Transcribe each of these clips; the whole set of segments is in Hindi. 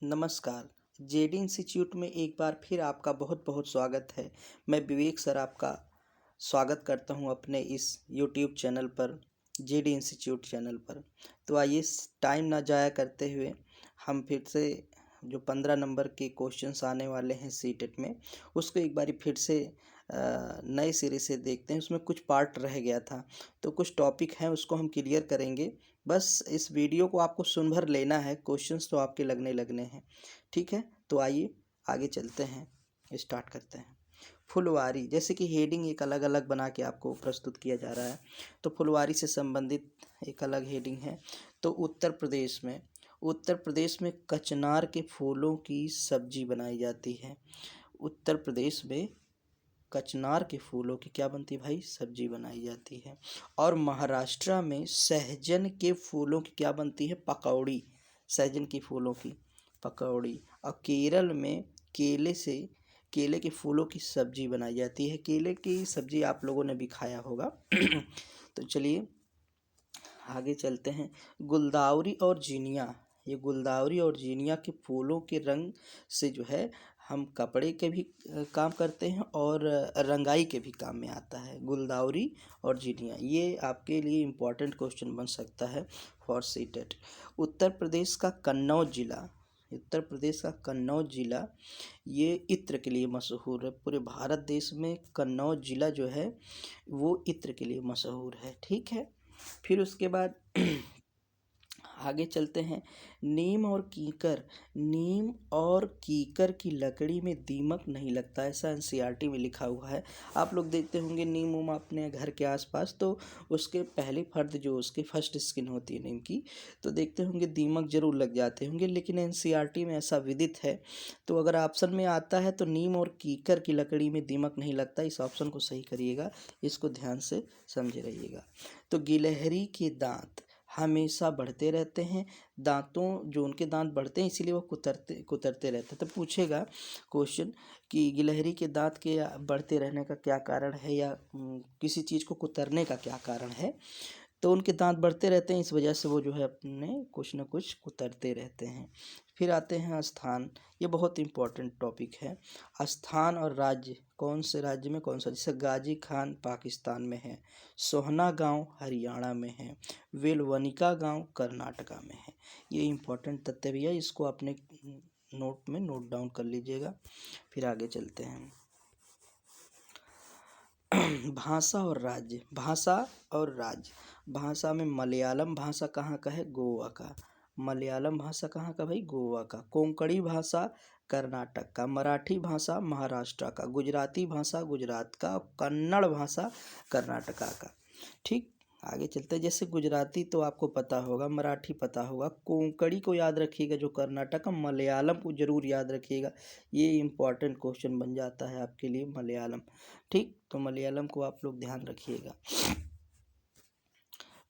नमस्कार। जेडी इंस्टीट्यूट में एक बार फिर आपका बहुत बहुत स्वागत है। मैं विवेक सर आपका स्वागत करता हूं अपने इस यूट्यूब चैनल पर, जेडी इंस्टीट्यूट चैनल पर। तो आइए टाइम ना ज़ाया करते हुए हम फिर से जो 15 नंबर के क्वेश्चंस आने वाले हैं सीटेट में, उसको एक बारी फिर से नए सिरे से देखते हैं। उसमें कुछ पार्ट रह गया था, तो कुछ टॉपिक हैं उसको हम क्लियर करेंगे। बस इस वीडियो को आपको सुन भर लेना है, क्वेश्चंस तो आपके लगने लगने हैं। ठीक है, तो आइए आगे चलते हैं, स्टार्ट करते हैं। फुलवारी, जैसे कि हेडिंग एक अलग अलग बना के आपको प्रस्तुत किया जा रहा है, तो फुलवारी से संबंधित एक अलग हेडिंग है। तो उत्तर प्रदेश में कचनार के फूलों की सब्जी बनाई जाती है। उत्तर प्रदेश में कचनार के फूलों की क्या बनती है भाई? सब्जी बनाई जाती है। और महाराष्ट्र में सहजन के फूलों की क्या बनती है? पकौड़ी। सहजन की फूलों की पकौड़ी। और केरल में केले के फूलों की सब्जी बनाई जाती है। केले की सब्जी आप लोगों ने भी खाया होगा। तो चलिए आगे चलते हैं। गुलदाउरी और जीनिया, ये गुलदाउरी और जीनिया के फूलों के रंग से जो है हम कपड़े के भी काम करते हैं और रंगाई के भी काम में आता है। गुलदाउरी और जीनिया, ये आपके लिए इम्पोर्टेंट क्वेश्चन बन सकता है फॉर सीटेट। उत्तर प्रदेश का कन्नौज जिला ये इत्र के लिए मशहूर है। पूरे भारत देश में कन्नौज जिला जो है वो इत्र के लिए मशहूर है। ठीक है, फिर उसके बाद आगे चलते हैं। नीम और कीकर की लकड़ी में दीमक नहीं लगता, ऐसा एनसीईआरटी में लिखा हुआ है। आप लोग देखते होंगे नीम उम अपने घर के आसपास, तो उसके पहली फर्द जो उसकी फर्स्ट स्किन होती है नीम की, तो देखते होंगे दीमक जरूर लग जाते होंगे, लेकिन एनसीईआरटी में ऐसा विदित है। तो अगर ऑप्शन में आता है तो नीम और कीकर की लकड़ी में दीमक नहीं लगता, इस ऑप्शन को सही करिएगा, इसको ध्यान से समझे रहिएगा। तो गिलहरी के दांत हमेशा बढ़ते रहते हैं। जो उनके दांत बढ़ते हैं इसीलिए वो कुतरते रहते हैं। तो पूछेगा क्वेश्चन कि गिलहरी के दांत के बढ़ते रहने का क्या कारण है, या किसी चीज़ को कुतरने का क्या कारण है। तो उनके दांत बढ़ते रहते हैं, इस वजह से वो जो है अपने कुछ न कुछ कुतरते रहते हैं। फिर आते हैं स्थान, ये बहुत इंपॉर्टेंट टॉपिक है। स्थान और राज्य, कौन से राज्य में कौन सा, जैसे गाजी खान पाकिस्तान में है, सोहना गांव हरियाणा में है, वेलवनिका गांव कर्नाटका में है। ये इंपॉर्टेंट तथ्य भी है, इसको अपने नोट में नोट डाउन कर लीजिएगा। फिर आगे चलते हैं। भाषा में मलयालम भाषा कहाँ का है? गोवा का। मलयालम भाषा कहाँ का भाई? गोवा का। कोंकणी भाषा कर्नाटक का। मराठी भाषा महाराष्ट्र का। गुजराती भाषा गुजरात का। कन्नड़ भाषा कर्नाटका का। ठीक, आगे चलते हैं। जैसे गुजराती तो आपको पता होगा, मराठी पता होगा, कोंकणी को याद रखिएगा जो कर्नाटक का, मलयालम को जरूर याद रखिएगा, ये इंपॉर्टेंट क्वेश्चन बन जाता है आपके लिए मलयालम। ठीक, तो मलयालम को आप लोग ध्यान रखिएगा।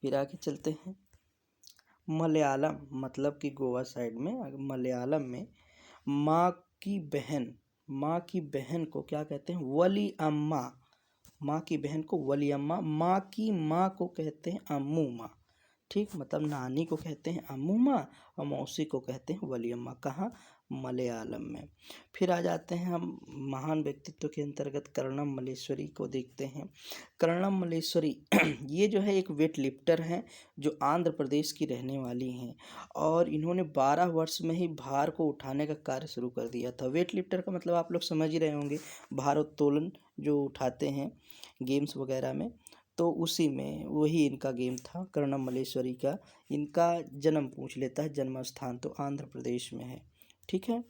फिर आगे चलते हैं। मलयालम मतलब कि गोवा साइड में, मलयालम में माँ की बहन को क्या कहते हैं? वली अम्मा। माँ की बहन को वली अम्मा, माँ की माँ को कहते हैं अम्मू माँ। ठीक, मतलब नानी को कहते हैं अम्मू माँ और मौसी को कहते हैं वली अम्मा। कहाँ? मलयालम में। फिर आ जाते हैं हम महान व्यक्तित्व के अंतर्गत कर्णम मल्लेश्वरी को देखते हैं। कर्णम मल्लेश्वरी ये जो है एक वेट लिफ्टर हैं जो आंध्र प्रदेश की रहने वाली हैं, और इन्होंने 12 वर्ष में ही भार को उठाने का कार्य शुरू कर दिया था। वेट लिफ्टर का मतलब आप लोग समझ ही रहे होंगे, भारोत्तोलन जो उठाते हैं गेम्स वगैरह में, तो उसी में वही इनका गेम था कर्णम मल्लेश्वरी का। इनका जन्म पूछ लेता है, जन्म स्थान तो आंध्र प्रदेश में है। ठीक है,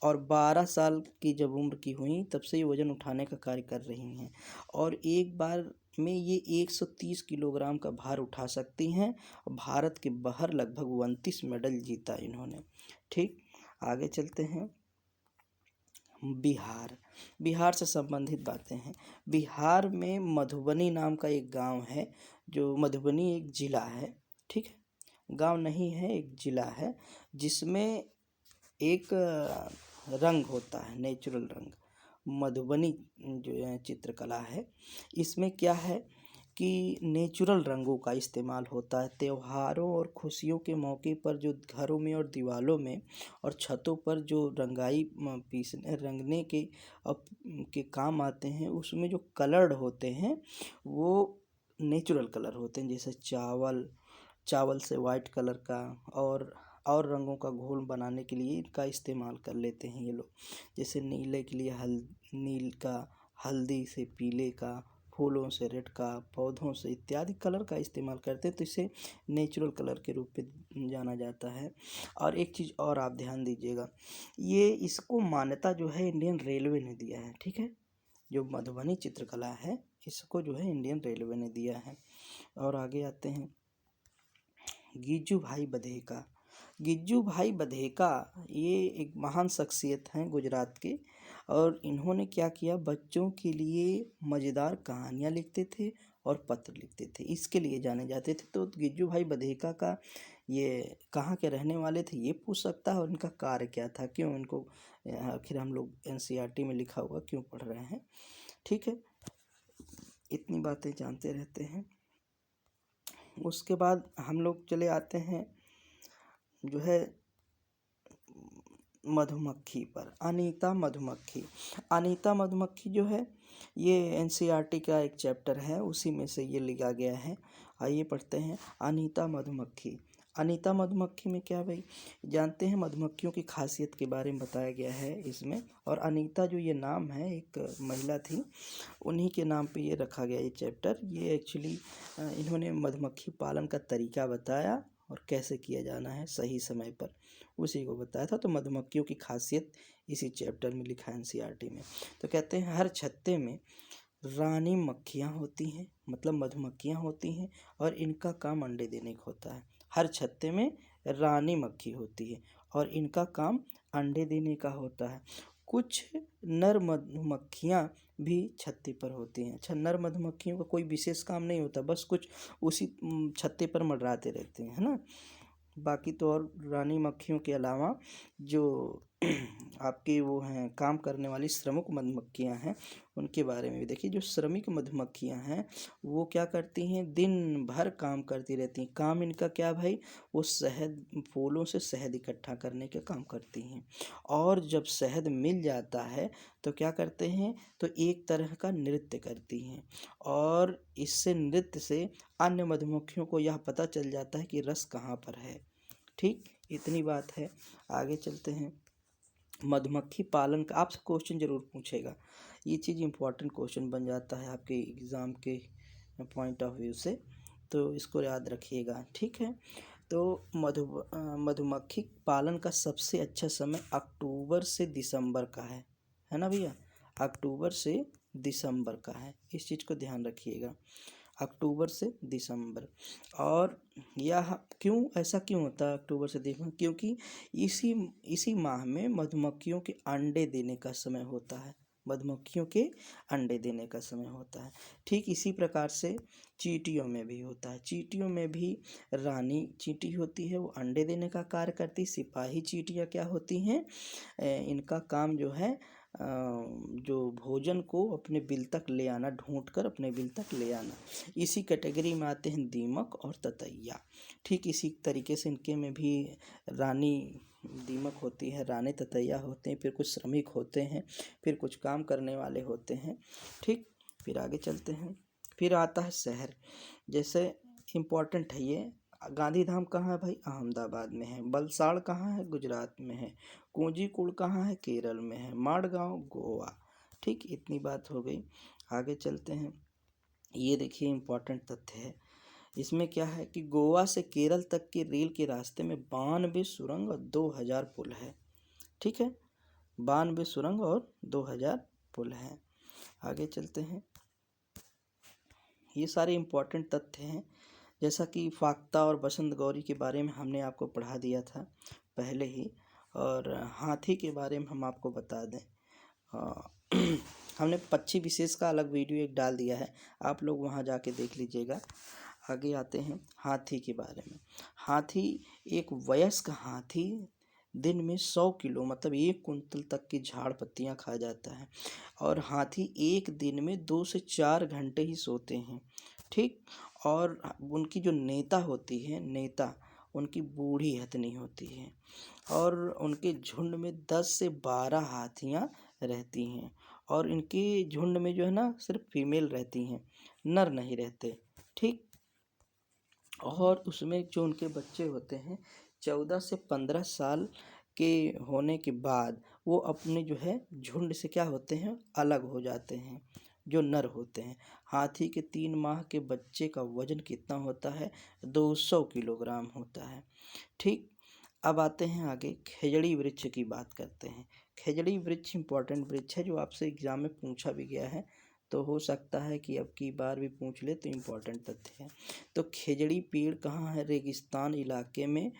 और 12 साल की जब उम्र की हुई तब से ये वजन उठाने का कार्य कर रही हैं, और एक बार में ये 130 किलोग्राम का भार उठा सकती हैं। भारत के बाहर लगभग 29 मेडल जीता इन्होंने। ठीक, आगे चलते हैं। बिहार से संबंधित बातें हैं। बिहार में मधुबनी नाम का एक गांव है, जो मधुबनी एक ज़िला है। ठीक है, गांव नहीं है, एक ज़िला है, जिसमें एक रंग होता है, नेचुरल रंग। मधुबनी जो चित्रकला है, इसमें क्या है कि नेचुरल रंगों का इस्तेमाल होता है। त्योहारों और खुशियों के मौके पर जो घरों में और दीवारों में और छतों पर जो रंगाई पीसने रंगने के काम आते हैं, उसमें जो कलर्ड होते हैं वो नेचुरल कलर होते हैं। जैसे चावल से वाइट कलर का और रंगों का घोल बनाने के लिए इनका इस्तेमाल कर लेते हैं ये लोग। जैसे नीले के लिए नील का, हल्दी से पीले का, फूलों से रेड का, पौधों से इत्यादि कलर का इस्तेमाल करते हैं, तो इसे नेचुरल कलर के रूप में जाना जाता है। और एक चीज़ और आप ध्यान दीजिएगा, ये इसको मान्यता जो है इंडियन रेलवे ने दिया है। ठीक है, जो मधुबनी चित्रकला है इसको जो है इंडियन रेलवे ने दिया है। और आगे आते हैं गिज्जू भाई बधेका। गिज्जू भाई बधेका ये एक महान शख्सियत हैं गुजरात के, और इन्होंने क्या किया, बच्चों के लिए मज़ेदार कहानियाँ लिखते थे और पत्र लिखते थे, इसके लिए जाने जाते थे। तो गिज्जू भाई बधेका का ये कहाँ के रहने वाले थे ये पूछ सकता है, और इनका कार्य क्या था, क्यों इनको आखिर हम लोग एनसीईआरटी में लिखा हुआ क्यों पढ़ रहे हैं। ठीक है, इतनी बातें जानते रहते हैं। उसके बाद हम लोग चले आते हैं जो है मधुमक्खी पर। अनीता मधुमक्खी जो है ये एनसीईआरटी का एक चैप्टर है, उसी में से ये लिखा गया है। आइए पढ़ते हैं अनीता मधुमक्खी। अनीता मधुमक्खी में क्या भाई जानते हैं, मधुमक्खियों की खासियत के बारे में बताया गया है इसमें। और अनीता जो ये नाम है, एक महिला थी, उन्हीं के नाम पे ये रखा गया ये चैप्टर। ये एक्चुअली इन्होंने मधुमक्खी पालन का तरीका बताया और कैसे किया जाना है सही समय पर, उसी को बताया था। तो मधुमक्खियों की खासियत इसी चैप्टर में लिखा है एनसीईआरटी में। तो कहते हैं हर छत्ते में रानी मक्खियाँ होती हैं, मतलब मधुमक्खियाँ होती हैं, और इनका काम अंडे देने का होता है। हर छत्ते में रानी मक्खी होती है और इनका काम अंडे देने का होता है। कुछ नर मधुमक्खियाँ भी छत्ते पर होती हैं। अच्छा, नर मधुमक्खियों का कोई विशेष काम नहीं होता, बस कुछ उसी छत्ते पर मंडराते रहते हैं, है ना। बाकी तो और रानी मक्खियों के अलावा जो आपकी वो हैं काम करने वाली श्रमिक मधुमक्खियां हैं, उनके बारे में भी देखिए। जो श्रमिक मधुमक्खियां हैं वो क्या करती हैं, दिन भर काम करती रहती हैं। काम इनका क्या भाई, वो शहद, फूलों से शहद इकट्ठा करने का काम करती हैं। और जब शहद मिल जाता है तो क्या करते हैं, तो एक तरह का नृत्य करती हैं, और इससे नृत्य से अन्य मधुमक्खियों को यह पता चल जाता है कि रस कहाँ पर है। ठीक, इतनी बात है। आगे चलते हैं। मधुमक्खी पालन का आपसे क्वेश्चन जरूर पूछेगा, ये चीज़ इम्पोर्टेंट क्वेश्चन बन जाता है आपके एग्ज़ाम के पॉइंट ऑफ व्यू से, तो इसको याद रखिएगा। ठीक है, तो मधुमक्खी पालन का सबसे अच्छा समय अक्टूबर से दिसंबर का है ना भैया, अक्टूबर से दिसंबर का है, इस चीज़ को ध्यान रखिएगा, अक्टूबर से दिसंबर। और यह क्यों, ऐसा क्यों होता है अक्टूबर से दिसंबर, क्योंकि इसी इसी माह में मधुमक्खियों के अंडे देने का समय होता है, मधुमक्खियों के अंडे देने का समय होता है। ठीक इसी प्रकार से चींटियों में भी होता है। चींटियों में भी रानी चींटी होती है, वो अंडे देने का कार्य करती। सिपाही चींटियाँ क्या होती हैं, इनका काम जो है जो भोजन को अपने बिल तक ले आना, ढूंढ कर अपने बिल तक ले आना। इसी कैटेगरी में आते हैं दीमक और ततैया। ठीक इसी तरीके से इनके में भी रानी दीमक होती है, रानी ततैया होते हैं, फिर कुछ श्रमिक होते हैं, फिर कुछ काम करने वाले होते हैं। ठीक, फिर आगे चलते हैं। फिर आता है शहर, जैसे इम्पोर्टेंट है ये। गांधीधाम कहाँ है भाई, अहमदाबाद में है। बलसाड़ कहाँ है, गुजरात में है। कोझीकोड कहाँ है, केरल में है। माड़गांव गोवा। ठीक, इतनी बात हो गई। आगे चलते हैं। ये देखिए इम्पोर्टेंट तथ्य है, इसमें क्या है कि गोवा से केरल तक के रेल के रास्ते में 92 सुरंग और 2000 पुल है। ठीक है, 92 सुरंग और 2000 पुल है। आगे चलते हैं। ये सारे इम्पोर्टेंट तथ्य हैं, जैसा कि फाख्ता और बसंत गौरी के बारे में हमने आपको पढ़ा दिया था पहले ही, और हाथी के बारे में हम आपको बता दें, हमने पक्षी विशेष का अलग वीडियो एक डाल दिया है, आप लोग वहां जाके देख लीजिएगा। आगे आते हैं हाथी के बारे में। हाथी, एक वयस्क हाथी दिन में 100 किलो मतलब 1 कुंतल तक की झाड़ पत्तियां खा जाता है। और हाथी एक दिन में 2 से 4 घंटे ही सोते हैं। ठीक। और उनकी जो नेता होती है, नेता उनकी बूढ़ी हथनी होती है और उनके झुंड में 10 से 12 हाथियाँ रहती हैं और इनके झुंड में जो है ना सिर्फ फीमेल रहती हैं, नर नहीं रहते। ठीक। और उसमें जो उनके बच्चे होते हैं 14 से 15 साल के होने के बाद वो अपने जो है झुंड से क्या होते हैं, अलग हो जाते हैं, जो नर होते हैं। हाथी के 3 माह के बच्चे का वजन कितना होता है, 200 किलोग्राम होता है। ठीक। अब आते हैं आगे, खेजड़ी वृक्ष की बात करते हैं। खेजड़ी वृक्ष इंपॉर्टेंट वृक्ष है जो आपसे एग्जाम में पूछा भी गया है, तो हो सकता है कि अब की बार भी पूछ ले, तो इम्पोर्टेंट तथ्य है। तो खेजड़ी पेड़ कहाँ है, रेगिस्तान इलाके में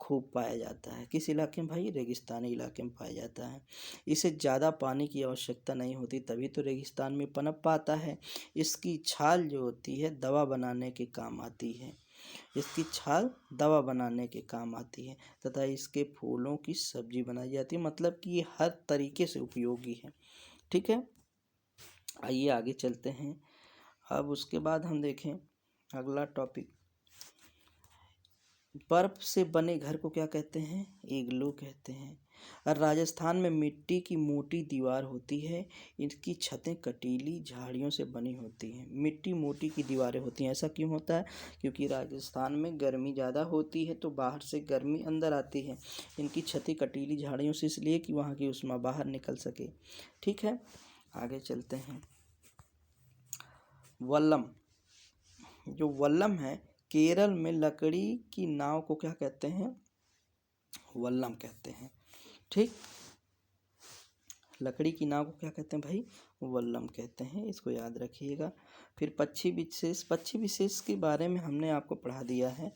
खूब पाया जाता है। किस इलाके में भाई, रेगिस्तानी इलाके में पाया जाता है। इसे ज़्यादा पानी की आवश्यकता नहीं होती, तभी तो रेगिस्तान में पनप पाता है। इसकी छाल जो होती है दवा बनाने के काम आती है, इसकी छाल दवा बनाने के काम आती है तथा इसके फूलों की सब्जी बनाई जाती है, मतलब कि ये हर तरीके से उपयोगी है। ठीक है। आइए आगे चलते हैं। अब उसके बाद हम देखें अगला टॉपिक, बर्फ से बने घर को क्या कहते हैं, इग्लू कहते हैं। और राजस्थान में मिट्टी की मोटी दीवार होती है, इनकी छतें कटीली झाड़ियों से बनी होती हैं। मिट्टी मोटी की दीवारें होती हैं, ऐसा क्यों होता है, क्योंकि राजस्थान में गर्मी ज़्यादा होती है तो बाहर से गर्मी अंदर आती है। इनकी छतें कटीली झाड़ियों से इसलिए कि वहाँ की उष्मा बाहर निकल सके। ठीक है। आगे चलते हैं। वल्लम, जो वल्लम है, केरल में लकड़ी की नाव को क्या कहते हैं, वल्लम कहते हैं। ठीक। लकड़ी की नाव को क्या कहते हैं भाई, वल्लम कहते हैं, इसको याद रखिएगा। फिर पक्षी विशेष, पक्षी विशेष के बारे में हमने आपको पढ़ा दिया है।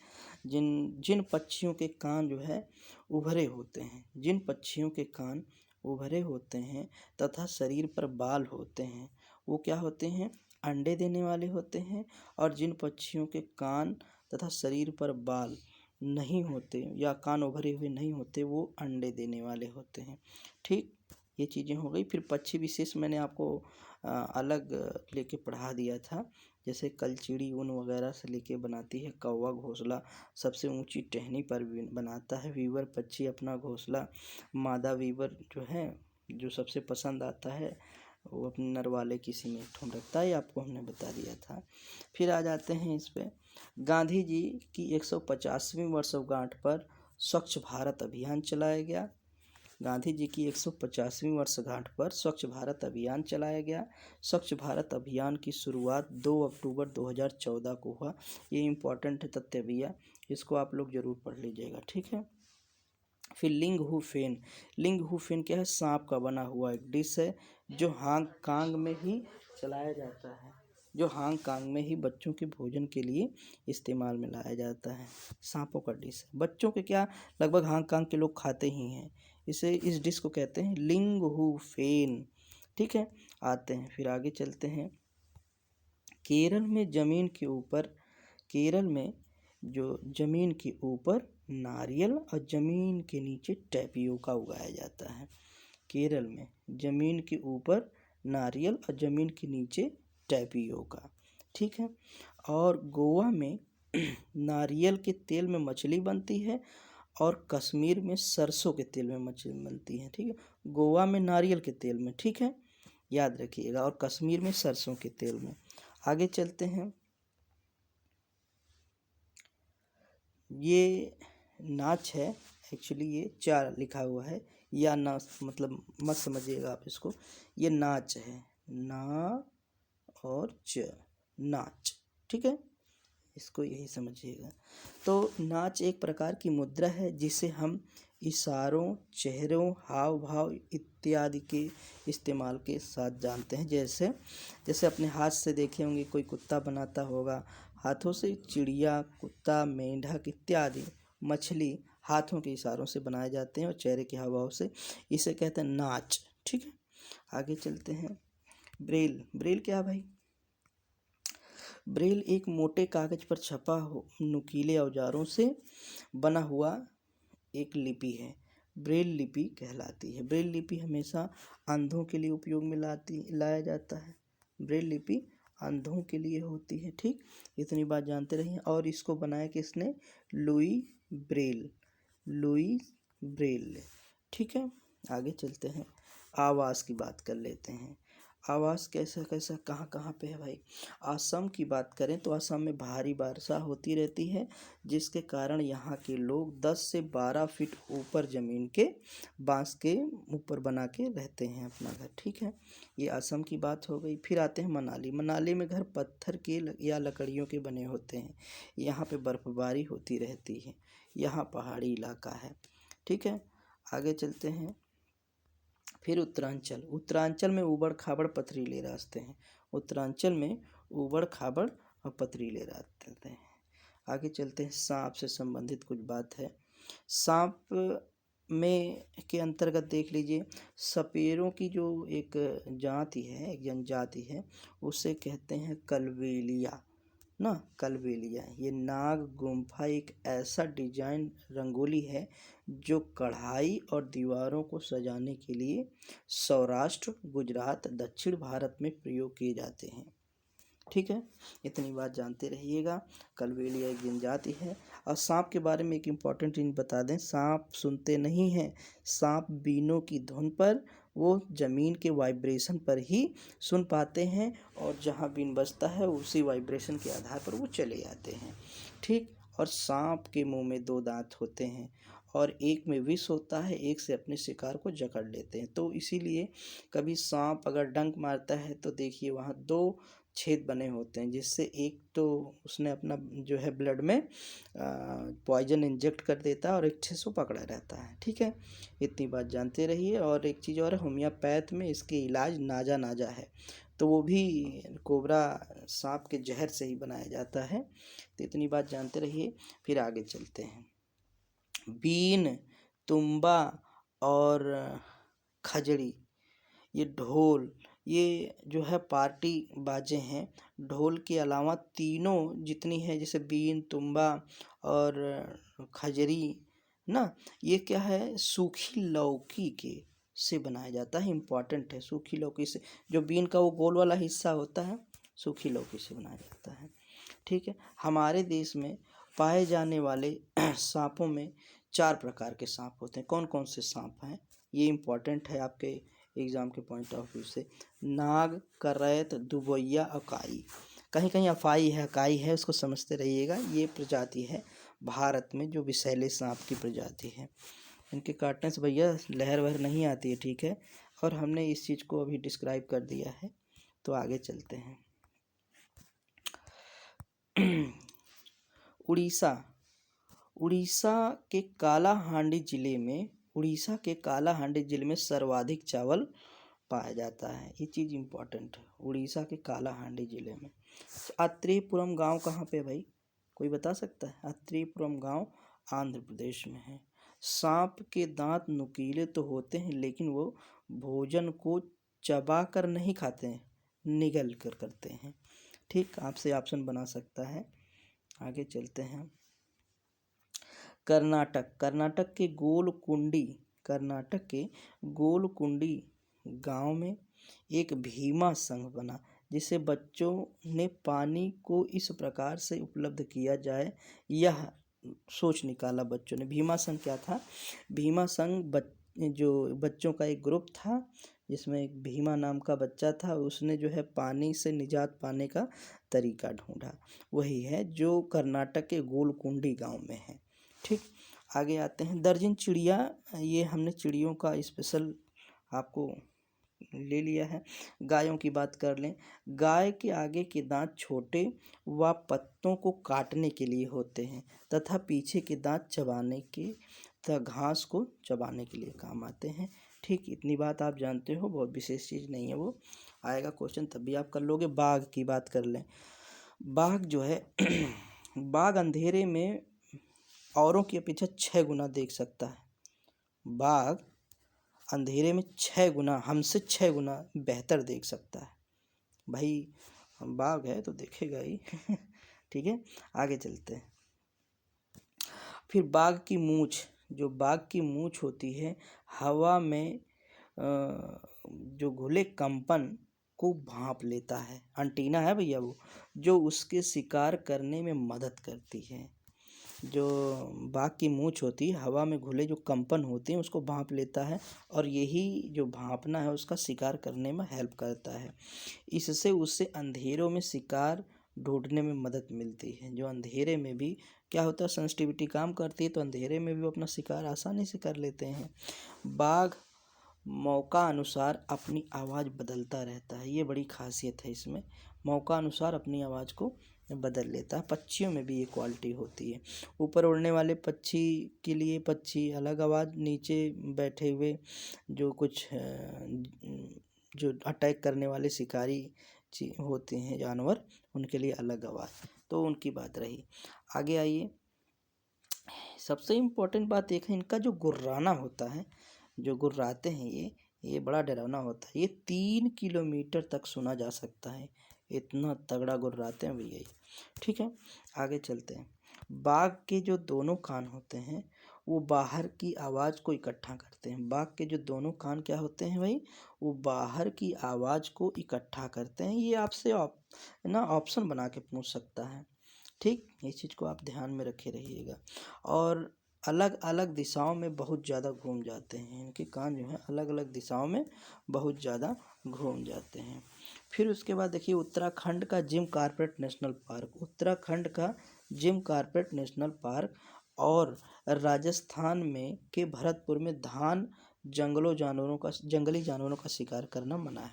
जिन जिन पक्षियों के कान जो है उभरे होते हैं, जिन पक्षियों के कान उभरे होते हैं तथा शरीर पर बाल होते हैं, वो क्या होते हैं, अंडे देने वाले होते हैं। और जिन पक्षियों के कान तथा शरीर पर बाल नहीं होते या कान उभरे हुए नहीं होते, वो अंडे देने वाले होते हैं। ठीक। ये चीज़ें हो गई। फिर पक्षी विशेष मैंने आपको अलग लेके पढ़ा दिया था, जैसे कलचिड़ी ऊन वगैरह से लेके बनाती है। कौवा घोंसला सबसे ऊंची टहनी पर बनाता है। वीवर पक्षी अपना घोंसला, मादा वीवर जो है जो सबसे पसंद आता है, वो अपने नर वाले की सीमेंट में रखता है, आपको हमने बता दिया था। फिर आ जाते हैं इस पे, गांधी जी की 150वीं वर्षगांठ पर स्वच्छ भारत अभियान चलाया गया। गांधी जी की 150वीं वर्षगांठ पर स्वच्छ भारत अभियान चलाया गया। स्वच्छ भारत अभियान की शुरुआत 2 अक्टूबर 2014 को हुआ। ये इम्पोर्टेंट है तथ्य भैया, इसको आप लोग जरूर पढ़ लीजिएगा। ठीक है। फिर लिंग हु फेन, लिंग हु फेन क्या है, सांप का बना हुआ एक डिश है जो हांगकांग में ही चलाया जाता है, जो हांगकांग में ही बच्चों के भोजन के लिए इस्तेमाल में लाया जाता है। सांपों का डिश है, बच्चों के क्या लगभग हांगकांग के लोग खाते ही हैं। इस डिश को कहते हैं लिंग हु फेन। ठीक है। आते हैं फिर आगे चलते हैं। केरल में जमीन के ऊपर, केरल में जो जमीन के ऊपर नारियल और जमीन के नीचे टैपियोका उगाया जाता है। केरल में जमीन के ऊपर नारियल और जमीन के नीचे टैपियोका। ठीक है। और गोवा में नारियल के तेल में मछली बनती है और कश्मीर में सरसों के तेल में मछली बनती है। ठीक है। गोवा में नारियल के तेल में, ठीक है, याद रखिएगा, और कश्मीर में सरसों के तेल में। आगे चलते हैं। ये नाच है, एक्चुअली ये चार लिखा हुआ है, या ना मतलब मत समझिएगा आप इसको, ये नाच है, ना और च, नाच। ठीक है, इसको यही समझिएगा। तो नाच एक प्रकार की मुद्रा है जिसे हम इशारों, चेहरों, हाव भाव इत्यादि के इस्तेमाल के साथ जानते हैं। जैसे जैसे अपने हाथ से देखे होंगे कोई कुत्ता बनाता होगा, हाथों से चिड़िया, कुत्ता, मेंढक इत्यादि मछली हाथों के इशारों से बनाए जाते हैं और चेहरे के हाव भाव से, इसे कहते हैं नाच। ठीक है। आगे चलते हैं। ब्रेल, ब्रेल क्या है भाई, ब्रेल एक मोटे कागज पर छपा हो नुकीले औजारों से बना हुआ एक लिपि है, ब्रेल लिपि कहलाती है। ब्रेल लिपि हमेशा अंधों के लिए उपयोग में लाया जाता है। ब्रेल लिपि अंधों के लिए होती है। ठीक, इतनी बात जानते रहिए। और इसको बनाया किसने? लुई ब्रेल, लुई ब्रेल ने। ठीक है, आगे चलते हैं, आवास की बात कर लेते हैं। आवास कैसा कैसा कहाँ कहाँ पे है भाई? असम की बात करें तो असम में भारी वर्षा होती रहती है, जिसके कारण यहाँ के लोग 10 से 12 फीट ऊपर ज़मीन के बांस के ऊपर बना के रहते हैं अपना घर। ठीक है, ये असम की बात हो गई। फिर आते हैं मनाली। मनाली में घर पत्थर के या लकड़ियों के बने होते हैं। यहाँ पे बर्फबारी होती रहती है, यहाँ पहाड़ी इलाका है। ठीक है, आगे चलते हैं। फिर उत्तरांचल। उत्तरांचल में ऊबड़ खाबड़ पथरीले रास्ते हैं। उत्तरांचल में ऊबड़ खाबड़ और पथरीले रास्ते हैं। आगे चलते हैं, सांप से संबंधित कुछ बात है। सांप में के अंतर्गत देख लीजिए, सपेरों की जो एक जाति है, एक जनजाति है, उसे कहते हैं कलबेलिया ना, कलबेलिया। ये नाग गुम्फा एक ऐसा डिजाइन रंगोली है जो कढ़ाई और दीवारों को सजाने के लिए सौराष्ट्र, गुजरात, दक्षिण भारत में प्रयोग किए जाते हैं। ठीक है, इतनी बात जानते रहिएगा। कलबेलिया एक जनजाति है। और सांप के बारे में एक इम्पॉर्टेंट चीज़ बता दें, सांप सुनते नहीं हैं, सांप बीनों की धुन पर, वो ज़मीन के वाइब्रेशन पर ही सुन पाते हैं, और जहाँ बीन बजता है उसी वाइब्रेशन के आधार पर वो चले जाते हैं। ठीक, और सांप के मुंह में 2 दांत होते हैं, और एक में विष होता है, एक से अपने शिकार को जकड़ लेते हैं। तो इसीलिए कभी सांप अगर डंक मारता है तो देखिए वहाँ 2 छेद बने होते हैं, जिससे एक तो उसने अपना जो है ब्लड में पॉइजन इंजेक्ट कर देता है, और एक से पकड़ा रहता है। ठीक है, इतनी बात जानते रहिए। और एक चीज़ और है, होम्योपैथ में इसके इलाज नाजा नाजा है, तो वो भी कोबरा सांप के जहर से ही बनाया जाता है। तो इतनी बात जानते रहिए। फिर आगे चलते हैं, बीन, तुम्बा और खजड़ी, ये ढोल, ये जो है पार्टी बाजे हैं। ढोल के अलावा तीनों जितनी है, जैसे बीन, तुम्बा और खजरी ना, ये क्या है, सूखी लौकी के से बनाया जाता है। इम्पॉर्टेंट है, सूखी लौकी से। जो बीन का वो गोल वाला हिस्सा होता है, सूखी लौकी से बनाया जाता है। ठीक है, हमारे देश में पाए जाने वाले सांपों में 4 प्रकार के सांप होते हैं। कौन कौन से सांप हैं, ये इम्पॉर्टेंट है आपके एग्ज़ाम के पॉइंट ऑफ व्यू से। नाग, करैत, दुबैया, अकाई। कहीं कहीं अफाई है, अकाई है, उसको समझते रहिएगा। ये प्रजाति है भारत में जो विषैले सांप की प्रजाति है। इनके काटने से भैया लहर वहर नहीं आती है। ठीक है, और हमने इस चीज़ को अभी डिस्क्राइब कर दिया है। तो आगे चलते हैं। उड़ीसा। उड़ीसा के कालाहांडी जिले में सर्वाधिक चावल पाया जाता है। ये चीज़ इम्पोर्टेंट है, उड़ीसा के कालाहांडी जिले में। अत्रेयपुरम गांव कहाँ पे भाई, कोई बता सकता है? अत्रेयपुरम गांव आंध्र प्रदेश में है। सांप के दांत नुकीले तो होते हैं, लेकिन वो भोजन को चबा कर नहीं खाते हैं, निगल कर करते हैं। ठीक, आपसे ऑप्शन बना सकता है। आगे चलते हैं, कर्नाटक। कर्नाटक के गोलकुंडी गांव में एक भीमा संघ बना, जिसे बच्चों ने पानी को इस प्रकार से उपलब्ध किया जाए, यह सोच निकाला बच्चों ने। भीमा संघ क्या था? भीमा संघ जो बच्चों का एक ग्रुप था, जिसमें एक भीमा नाम का बच्चा था। उसने जो है पानी से निजात पाने का तरीका ढूंढा, वही है जो कर्नाटक के गोलकुंडी गांव में है। ठीक, आगे आते हैं, दर्जन चिड़िया। ये हमने चिड़ियों का स्पेशल आपको ले लिया है। गायों की बात कर लें, गाय के आगे के दांत छोटे व पत्तों को काटने के लिए होते हैं, तथा पीछे के दांत चबाने के तथा घास को चबाने के लिए काम आते हैं। ठीक, इतनी बात आप जानते हो, बहुत विशेष चीज़ नहीं है, वो आएगा क्वेश्चन तब भी आप कर लोगे। बाघ की बात कर लें, बाघ जो है बाघ अंधेरे में औरों की अपेक्षा 6 गुना देख सकता है। बाघ अंधेरे में 6 गुना, हमसे 6 गुना बेहतर देख सकता है। भाई बाघ है तो देखेगा ही। ठीक है, आगे चलते हैं। फिर बाघ की मूंछ, जो बाघ की मूंछ होती है, हवा में जो घुले कंपन को भांप लेता है। अंटीना है भैया वो, जो उसके शिकार करने में मदद करती है। जो बाघ की मूंछ होती है, हवा में घुले जो कंपन होते हैं उसको भांप लेता है, और यही जो भांपना है उसका शिकार करने में हेल्प करता है। इससे उससे अंधेरों में शिकार ढूंढने में मदद मिलती है। जो अंधेरे में भी क्या होता है, सेंसिटिविटी काम करती है, तो अंधेरे में भी वो अपना शिकार आसानी से कर लेते हैं। बाघ मौका अनुसार अपनी आवाज़ बदलता रहता है, ये बड़ी खासियत है इसमें। मौका अनुसार अपनी आवाज़ को बदल लेता है। पक्षियों में भी ये क्वालिटी होती है। ऊपर उड़ने वाले पक्षी के लिए पक्षी अलग आवाज़, नीचे बैठे हुए जो कुछ जो अटैक करने वाले शिकारी होते हैं जानवर, उनके लिए अलग आवाज़। तो उनकी बात रही। आगे आइए, सबसे इम्पोर्टेंट बात एक है इनका जो गुर्राना होता है, जो गुर्राते हैं ये बड़ा डरावना होता है। ये 3 किलोमीटर तक सुना जा सकता है, इतना तगड़ा गुर्राते हैं भैया ये। ठीक है, आगे चलते हैं। बाघ के जो दोनों कान होते हैं वो बाहर की आवाज़ को इकट्ठा करते हैं। बाघ के जो दोनों कान क्या होते हैं भाई, वो बाहर की आवाज़ को इकट्ठा करते हैं। ये आपसे ऑप्शन बना के पूछ सकता है। ठीक, इस चीज़ को आप ध्यान में रखे रहिएगा। और अलग अलग दिशाओं में बहुत ज़्यादा घूम जाते हैं, इनके कान जो है अलग अलग दिशाओं में बहुत ज़्यादा घूम जाते हैं। फिर उसके बाद देखिए, उत्तराखंड का Jim Corbett national park, Uttarakhand का जिम कॉर्बेट नेशनल पार्क और राजस्थान में के भरतपुर में धान जंगली जानवरों का शिकार करना मना है।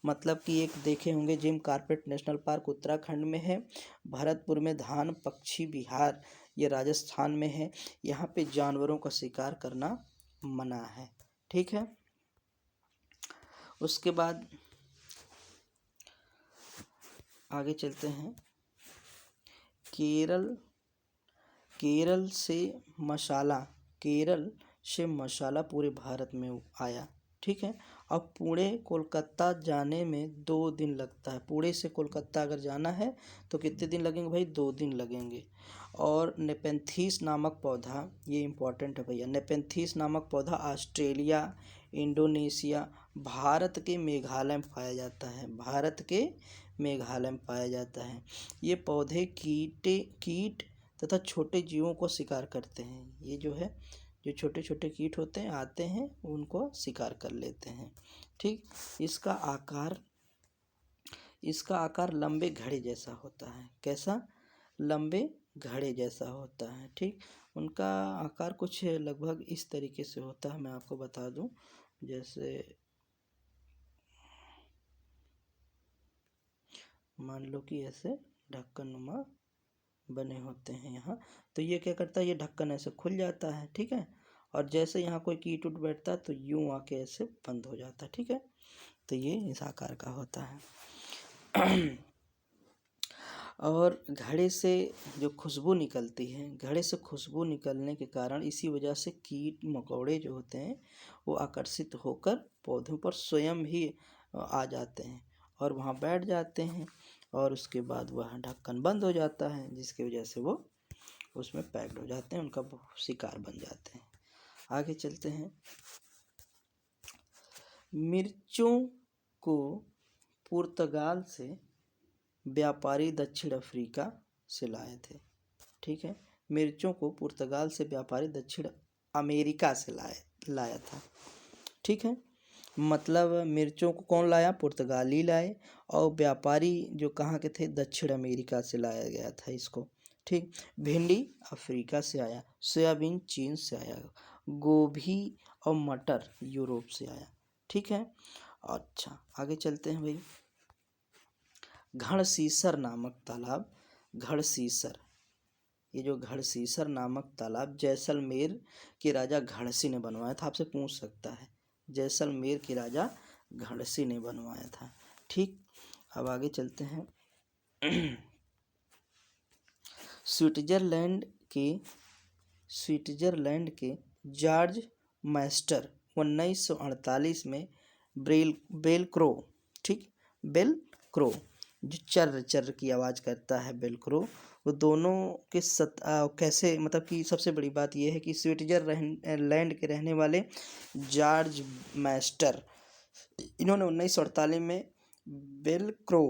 मतलब कि एक देखे होंगे, Jim Corbett national park Uttarakhand में है, भरतपुर में धान पक्षी विहार ये राजस्थान में है। यहाँ पे जानवरों का शिकार करना मना है। ठीक है, उसके बाद आगे चलते हैं। केरल से मसाला पूरे भारत में आया। ठीक है, अब पुणे कोलकाता जाने में 2 दिन लगता है। पुणे से कोलकाता अगर जाना है तो कितने दिन लगेंगे भाई, 2 दिन लगेंगे। और नेपेंथीस नामक पौधा, ये इम्पोर्टेंट है भैया, नेपेंथीस नामक पौधा ऑस्ट्रेलिया, इंडोनेशिया, भारत के मेघालय में पाया जाता है। भारत के मेघालय में पाया जाता है। ये पौधे कीट तथा छोटे जीवों को शिकार करते हैं। ये जो है, जो छोटे छोटे कीट होते हैं आते हैं, उनको शिकार कर लेते हैं। ठीक, इसका आकार लंबे घड़े जैसा होता है। कैसा, लंबे घड़े जैसा होता है। ठीक, उनका आकार कुछ लगभग इस तरीके से होता है, मैं आपको बता दूं। जैसे मान लो कि ऐसे ढक्कन नुमा बने होते हैं यहाँ, तो ये क्या करता है, ये ढक्कन ऐसे खुल जाता है। ठीक है, और जैसे यहाँ कोई कीट उठ बैठता है तो यूं आके ऐसे बंद हो जाता है। ठीक है, तो ये इस आकार का होता है। और घड़े से जो खुशबू निकलती है, घड़े से खुशबू निकलने के कारण इसी वजह से कीट मकोड़े जो होते हैं वो आकर्षित होकर पौधों पर स्वयं ही आ जाते हैं और वहाँ बैठ जाते हैं, और उसके बाद वह ढक्कन बंद हो जाता है, जिसकी वजह से वो उसमें पैक्ड हो जाते हैं, उनका शिकार बन जाते हैं। आगे चलते हैं। मिर्चों को पुर्तगाल से व्यापारी दक्षिण अफ्रीका से लाए थे। ठीक है, मिर्चों को पुर्तगाल से व्यापारी दक्षिण अमेरिका से लाया था। ठीक है, मतलब मिर्चों को कौन लाया, पुर्तगाली लाए, और व्यापारी जो कहाँ के थे, दक्षिण अमेरिका से लाया गया था इसको। ठीक, भिंडी अफ्रीका से आया, सोयाबीन चीन से आया, गोभी और मटर यूरोप से आया। ठीक है, अच्छा आगे चलते हैं भाई। घड़सीसर नामक तालाब, घड़सीसर, ये जो घड़सीसर नामक तालाब जैसलमेर के राजा घड़सी ने बनवाया था। आपसे पूछ सकता है, जैसलमेर के राजा घड़सी ने बनवाया था। ठीक, अब आगे चलते हैं। स्विट्जरलैंड के जॉर्ज मैस्टर 1948 में बेलक्रो, ठीक, बेलक्रो जो चर्र चर्र की आवाज़ करता है, बेलक्रो, वो दोनों के कैसे, मतलब कि सबसे बड़ी बात यह है कि स्विट्जरलैंड के रहने वाले जॉर्ज मैस्टर, इन्होंने 1948 में वेलक्रो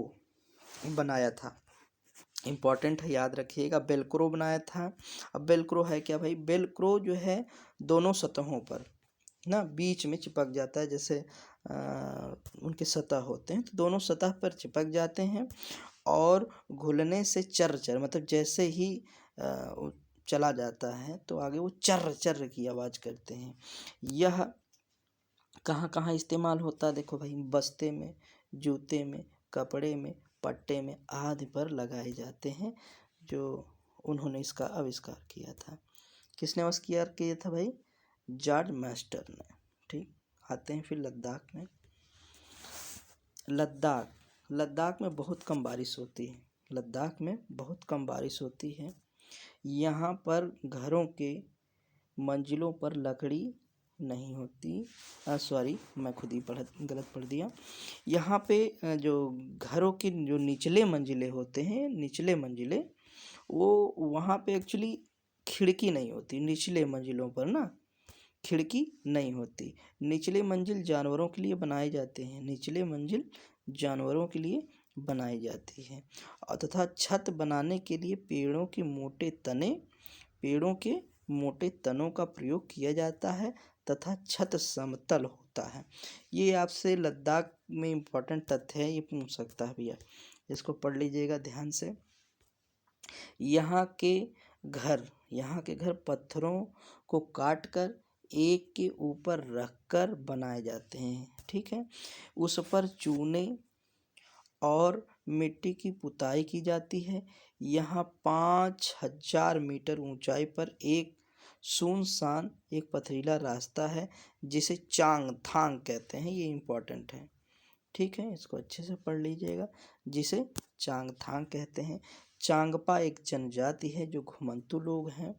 बनाया था। इम्पॉर्टेंट है, याद रखिएगा, वेलक्रो बनाया था। अब वेलक्रो है क्या भाई? वेलक्रो जो है दोनों सतहों पर ना बीच में चिपक जाता है, जैसे उनके सतह होते हैं तो दोनों सतह पर चिपक जाते हैं और घुलने से चर चर मतलब जैसे ही वो चला जाता है तो आगे वो चर चर की आवाज़ करते हैं। यह कहाँ कहाँ इस्तेमाल होता है? देखो भाई, बस्ते में, जूते में, कपड़े में, पट्टे में आदि पर लगाए जाते हैं। जो उन्होंने इसका आविष्कार किया था, किसने आविष्कार किया था भाई? जॉर्ज मास्टर ने। ठीक, आते हैं फिर लद्दाख में। लद्दाख लद्दाख में बहुत कम बारिश होती है। लद्दाख में बहुत कम बारिश होती है। यहाँ पर घरों के मंजिलों पर लकड़ी नहीं होती। सॉरी, मैं खुद ही गलत पढ़ दिया। यहाँ पे जो घरों के जो निचले मंजिले होते हैं, निचले मंजिले, वो वहाँ पे एक्चुअली खिड़की नहीं होती। निचले मंजिलों पर ना खिड़की नहीं होती। निचले मंजिल जानवरों के लिए बनाए जाते हैं। निचले मंजिल जानवरों के लिए बनाई जाती है। और तथा छत बनाने के लिए पेड़ों के मोटे तनों का प्रयोग किया जाता है तथा छत समतल होता है। ये आपसे लद्दाख में इम्पोर्टेंट तथ्य है, ये पूछ सकता है भैया, इसको पढ़ लीजिएगा ध्यान से। यहाँ के घर पत्थरों को काटकर एक के ऊपर रखकर बनाए जाते हैं। ठीक है, उस पर चूने और मिट्टी की पुताई की जाती है। यहाँ 5000 मीटर ऊंचाई पर एक सुनसान एक पथरीला रास्ता है जिसे चांगथांग कहते हैं। ये इम्पोर्टेंट है, ठीक है, इसको अच्छे से पढ़ लीजिएगा, जिसे चांगथांग कहते हैं। चांगपा एक जनजाति है जो घुमंतू लोग हैं।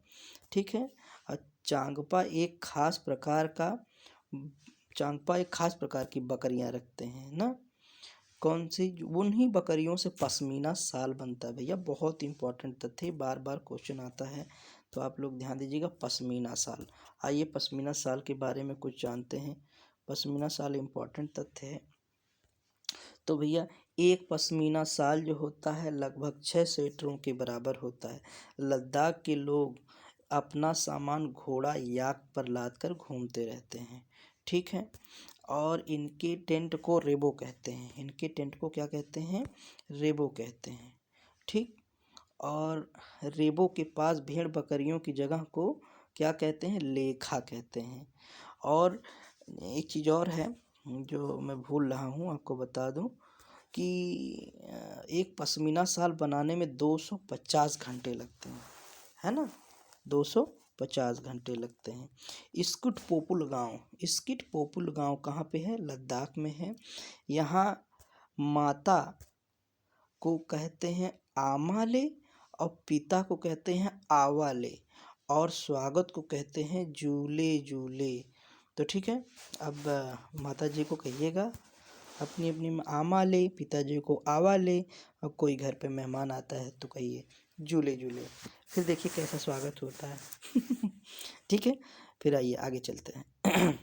ठीक है, और चांगपा एक खास प्रकार की बकरियां रखते हैं ना। कौन सी? उन्हीं बकरियों से पश्मीना शाल बनता है भैया। बहुत इंपॉर्टेंट तथ्य, बार बार क्वेश्चन आता है तो आप लोग ध्यान दीजिएगा। पश्मीना शाल, आइए पश्मीना शाल के बारे में कुछ जानते हैं। पश्मीना शाल इम्पोर्टेंट तथ्य है। तो भैया, एक पश्मीना शाल जो होता है लगभग 6 स्वेटरों के बराबर होता है। लद्दाख के लोग अपना सामान घोड़ा याक पर लाद कर घूमते रहते हैं। ठीक है, और इनके टेंट को रेबो कहते हैं। इनके टेंट को क्या कहते हैं? रेबो कहते हैं। ठीक, और रेबो के पास भेड़ बकरियों की जगह को क्या कहते हैं? लेखा कहते हैं। और एक चीज़ और है जो मैं भूल रहा हूँ, आपको बता दूँ कि एक पश्मीना शाल बनाने में 250 घंटे लगते हैं, है ना, 250 घंटे लगते हैं। स्किट पोपुल गांव कहाँ पे है? लद्दाख में है। यहाँ माता को कहते हैं आमाले और पिता को कहते हैं आवाले और स्वागत को कहते हैं जूले जूले। तो ठीक है, अब माता जी को कहिएगा अपनी अपनी आमाले, पिताजी को आवाले, और कोई घर पे मेहमान आता है तो कहिए जूले जूले। फिर देखिए कैसा स्वागत होता है। ठीक है, फिर आइए आगे चलते हैं।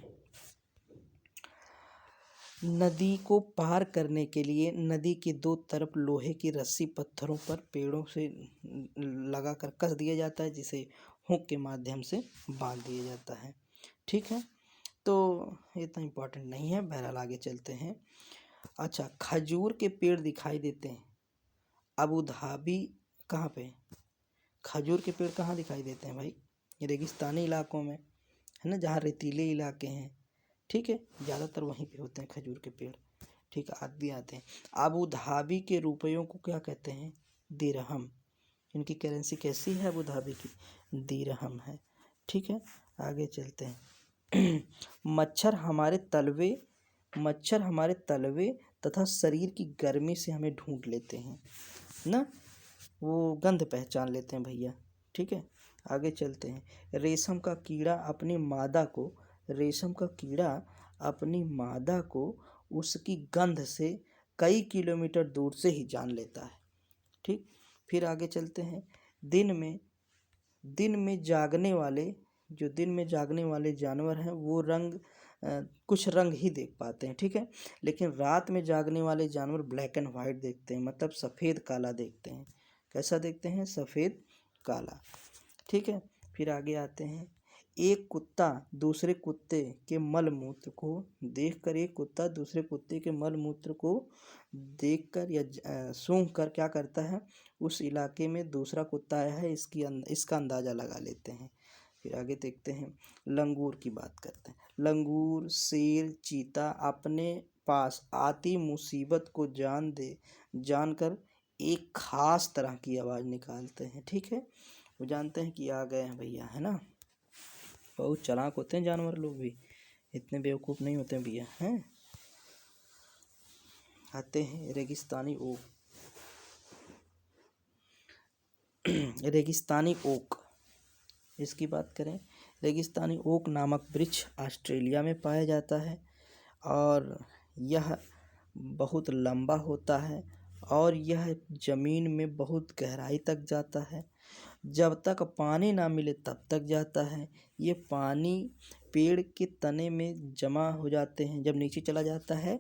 नदी को पार करने के लिए नदी के दो तरफ लोहे की रस्सी पत्थरों पर पेड़ों से लगाकर कस दिया जाता है, जिसे हुक के माध्यम से बांध दिया जाता है। ठीक है, तो ये इतना इम्पोर्टेंट नहीं है, बहरहाल आगे चलते हैं। अच्छा, खजूर के पेड़ दिखाई देते हैं अबू धाबी। कहाँ पे खजूर के पेड़ कहाँ दिखाई देते हैं भाई? रेगिस्तानी इलाकों में, है ना, जहाँ रेतीले इलाके हैं। ठीक है, ज़्यादातर वहीं पे होते हैं खजूर के पेड़। ठीक है, आदि आते हैं। अबू धाबी के रुपयों को क्या कहते हैं? दिरहम। इनकी करेंसी कैसी है अबू धाबी की? दिरहम है। ठीक है, आगे चलते हैं। मच्छर हमारे तलवे तथा शरीर की गर्मी से हमें ढूंढ लेते हैं ना, वो गंध पहचान लेते हैं भैया। ठीक है, आगे चलते हैं। रेशम का कीड़ा अपनी मादा को उसकी गंध से कई किलोमीटर दूर से ही जान लेता है। ठीक, फिर आगे चलते हैं। दिन में जागने वाले जानवर हैं वो कुछ रंग ही देख पाते हैं, ठीक है। लेकिन रात में जागने वाले जानवर ब्लैक एंड वाइट देखते हैं, मतलब सफ़ेद काला देखते हैं। कैसा देखते हैं? सफ़ेद काला, ठीक है। फिर आगे आते हैं। एक कुत्ता दूसरे कुत्ते के मल मूत्र को देखकर, एक कुत्ता दूसरे कुत्ते के मल मूत्र को देखकर या सूंघ कर क्या करता है? उस इलाके में दूसरा कुत्ता आया है इसका अंदाज़ा लगा लेते हैं। फिर आगे देखते हैं, लंगूर की बात करते हैं। लंगूर, शेर, चीता अपने पास आती मुसीबत को जानकर एक खास तरह की आवाज़ निकालते हैं, ठीक है। वो जानते हैं कि आ गए हैं भैया, है ना। बहुत चालाक होते हैं जानवर लोग भी, इतने बेवकूफ़ नहीं होते हैं भैया, हैं। आते हैं रेगिस्तानी ओक। रेगिस्तानी ओक, इसकी बात करें। रेगिस्तानी ओक नामक वृक्ष ऑस्ट्रेलिया में पाया जाता है और यह बहुत लंबा होता है और यह ज़मीन में बहुत गहराई तक जाता है। जब तक पानी ना मिले तब तक जाता है। ये पानी पेड़ के तने में जमा हो जाते हैं। जब नीचे चला जाता है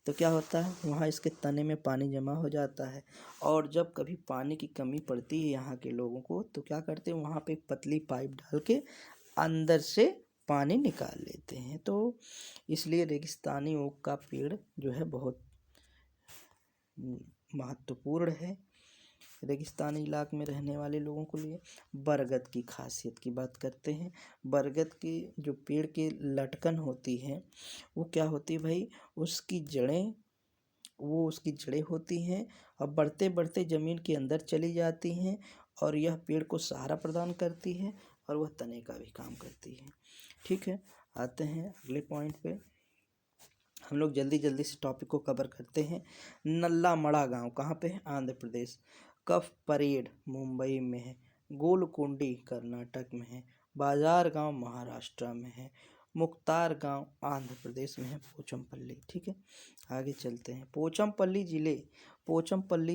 तो क्या होता है, वहाँ इसके तने में पानी जमा हो जाता है। और जब कभी पानी की कमी पड़ती है यहाँ के लोगों को तो क्या करते हैं, वहाँ पे एक पतली पाइप डाल के अंदर से पानी निकाल लेते हैं। तो इसलिए रेगिस्तानी ओक का पेड़ जो है बहुत महत्वपूर्ण है रेगिस्तानी इलाके में रहने वाले लोगों के लिए। बरगद की खासियत की बात करते हैं। बरगद की जो पेड़ की लटकन होती है वो क्या होती है भाई, उसकी जड़ें होती हैं और बढ़ते बढ़ते ज़मीन के अंदर चली जाती हैं और यह पेड़ को सहारा प्रदान करती है और वह तने का भी काम करती है, ठीक है। आते हैं अगले पॉइंट पे। हम लोग जल्दी जल्दी से टॉपिक को कवर करते हैं। नल्लामड़ा गांव कहाँ पे है? आंध्र प्रदेश। कफ परेड मुंबई में है। गोलकुंडी कर्नाटक में है। बाजार गांव महाराष्ट्र में है। मुख्तार गांव आंध्र प्रदेश में है। पोचमपल्ली, ठीक है। आगे चलते हैं। पोचमपल्ली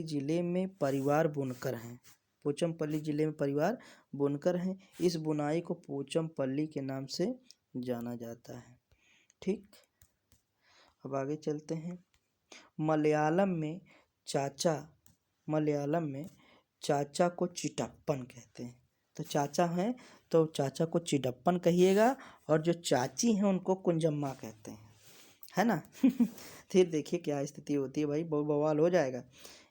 ज़िले में परिवार बुनकर हैं। पोचमपल्ली ज़िले में परिवार बुनकर हैं। इस बुनाई को पोचमपल्ली के नाम से जाना जाता है, ठीक। अब आगे चलते हैं। मलयालम में चाचा को चिटप्पन कहते हैं। तो चाचा हैं तो चाचा को चिटप्पन कहिएगा और जो चाची हैं उनको कुंजम्मा कहते हैं, है ना। फिर देखिए क्या स्थिति होती है भाई, बहुत बवाल हो जाएगा।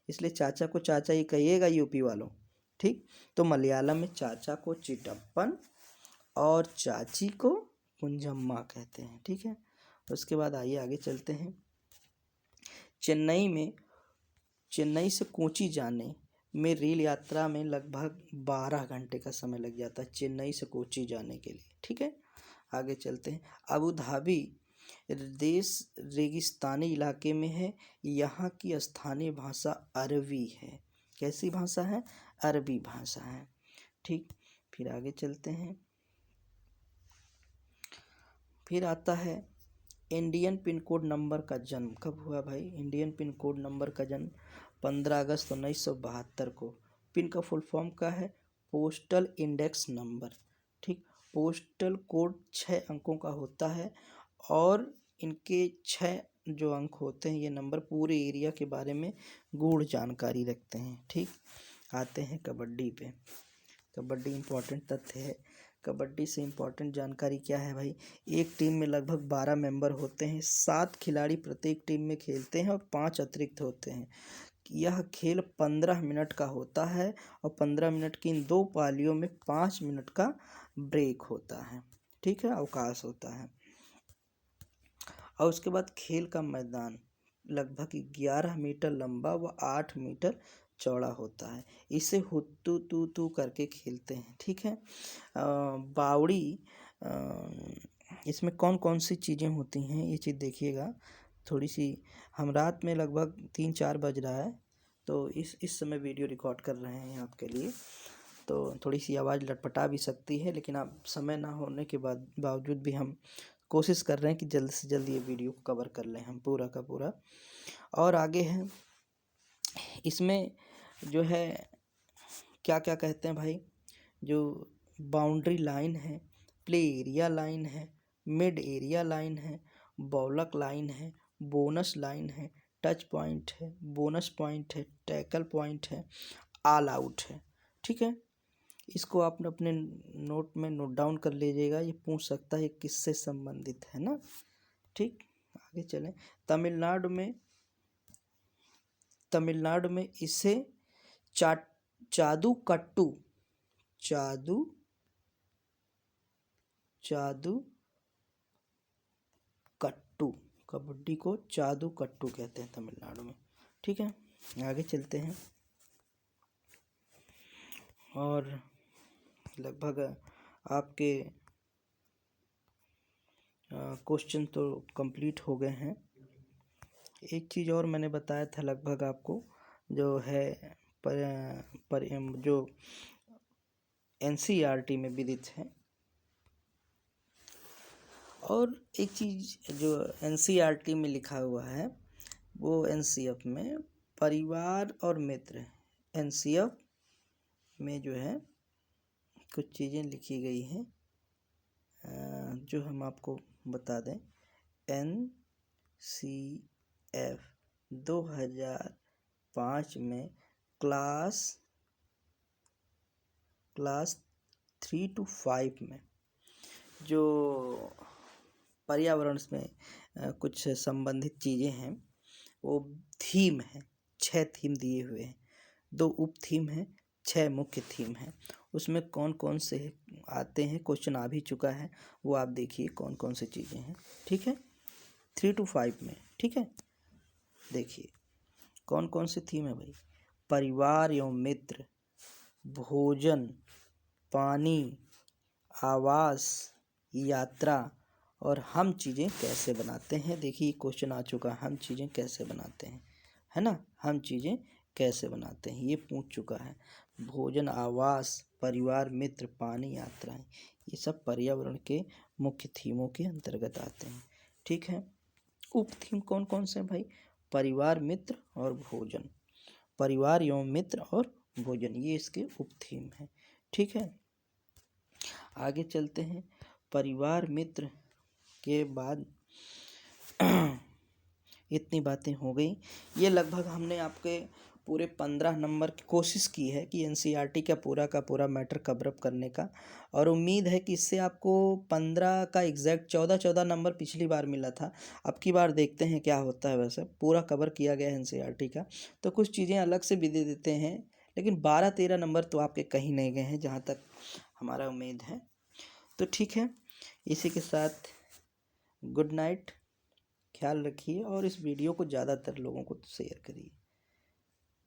इसलिए चाचा को चाचा ही कहिएगा यूपी वालों, ठीक। तो मलयालम में चाचा को चिटप्पन और चाची को कुंजम्मा कहते हैं, ठीक है। उसके बाद आइए आगे चलते हैं। चेन्नई से कोची जाने में रेल यात्रा में लगभग 12 घंटे का समय लग जाता है, चेन्नई से कोची जाने के लिए, ठीक है। आगे चलते हैं। अबू धाबी देश रेगिस्तानी इलाके में है। यहाँ की स्थानीय भाषा अरबी है। कैसी भाषा है? अरबी भाषा है, ठीक। फिर आगे चलते हैं। फिर आता है इंडियन पिन कोड नंबर का जन्म कब हुआ भाई? इंडियन पिन कोड नंबर का जन्म 15 अगस्त 1972 को। पिन का फुल फॉर्म क्या है? पोस्टल इंडेक्स नंबर, ठीक। पोस्टल कोड 6 अंकों का होता है और इनके 6 जो अंक होते हैं, ये नंबर पूरे एरिया के बारे में गूढ़ जानकारी रखते हैं, ठीक। आते हैं कबड्डी पे। कबड्डी इम्पोर्टेंट तथ्य है। कबड्डी से इम्पोर्टेंट जानकारी क्या है भाई? एक टीम में लगभग 12 मेंबर होते हैं। 7 खिलाड़ी प्रत्येक टीम में खेलते हैं और 5 अतिरिक्त होते हैं। यह खेल 15 मिनट का होता है और 15 मिनट की इन 2 पालियों में 5 मिनट का ब्रेक होता है, ठीक है, अवकाश होता है। और उसके बाद खेल का मैदान लगभग 11 मीटर लंबा व 8 मीटर चौड़ा होता है। इसे हुत्तू तू तू करके खेलते हैं, ठीक है। बावड़ी, इसमें कौन कौन सी चीज़ें होती हैं ये चीज़ देखिएगा थोड़ी सी। हम रात में लगभग 3-4 बज रहा है तो इस समय वीडियो रिकॉर्ड कर रहे हैं आपके लिए, तो थोड़ी सी आवाज़ लटपटा भी सकती है, लेकिन आप समय ना होने के बावजूद भी हम कोशिश कर रहे हैं कि जल्द से जल्द ये वीडियो को कवर कर लें हम पूरा का पूरा। और आगे है इसमें जो है क्या क्या कहते हैं भाई, जो बाउंड्री लाइन है, प्ले एरिया लाइन है, मिड एरिया लाइन है, बॉलक लाइन है, बोनस लाइन है, टच पॉइंट है, बोनस पॉइंट है, टैकल पॉइंट है, ऑल आउट है। ठीक है, इसको आपने अपने नोट में नोट डाउन कर लीजिएगा, ये पूछ सकता है किससे संबंधित है ना। ठीक, आगे चलें। तमिलनाडु में इसे जादू कट्टू, कबड्डी को जादू कट्टू कहते हैं तमिलनाडु में। ठीक है, आगे चलते हैं। और लगभग आपके क्वेश्चन तो कंप्लीट हो गए हैं। एक चीज़ और मैंने बताया था लगभग आपको, जो है जो एनसीईआरटी में विदित है। और एक चीज़ जो एनसीईआरटी में लिखा हुआ है वो एनसीएफ में परिवार और मित्र, एनसीएफ में जो है कुछ चीज़ें लिखी गई हैं जो हम आपको बता दें। एनसीएफ 2005 में क्लास 3 to 5 में जो पर्यावरण में कुछ संबंधित चीज़ें हैं वो थीम है, 6 थीम दिए हुए हैं, 2 उप थीम हैं, 6 मुख्य थीम हैं। उसमें कौन कौन से आते हैं, क्वेश्चन आ भी चुका है, वो आप देखिए कौन कौन सी चीज़ें हैं। ठीक है, 3 to 5 में। ठीक है, देखिए कौन कौन सी थीम है भाई। परिवार एवं मित्र, भोजन, पानी, आवास, यात्रा और हम चीज़ें कैसे बनाते हैं। देखिए क्वेश्चन आ चुका, हम चीज़ें कैसे बनाते हैं, है ना। हम चीज़ें कैसे बनाते हैं ये पूछ चुका है। भोजन, आवास, परिवार, मित्र, पानी, यात्राएं, ये सब पर्यावरण के मुख्य थीमों के अंतर्गत आते हैं। ठीक है, उप थीम कौन कौन से हैं भाई। परिवार, मित्र और भोजन, परिवार एवं मित्र और भोजन, ये इसके उप थीम हैं। ठीक है, आगे चलते हैं। परिवार मित्र के बाद इतनी बातें हो गई। ये लगभग हमने आपके पूरे 15 नंबर की कोशिश की है कि एनसीईआरटी का पूरा मैटर कवर अप करने का, और उम्मीद है कि इससे आपको 15 का एग्जैक्ट 14 नंबर पिछली बार मिला था। अब की बार देखते हैं क्या होता है। वैसे पूरा कवर किया गया है एनसीईआरटी का, तो कुछ चीज़ें अलग से भी दे देते हैं, लेकिन 12-13 नंबर तो आपके कहीं नहीं गए हैं जहाँ तक हमारा उम्मीद है। तो ठीक है, इसी के साथ गुड नाइट, ख्याल रखिए और इस वीडियो को ज़्यादातर लोगों को शेयर करिए।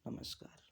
नमस्कार।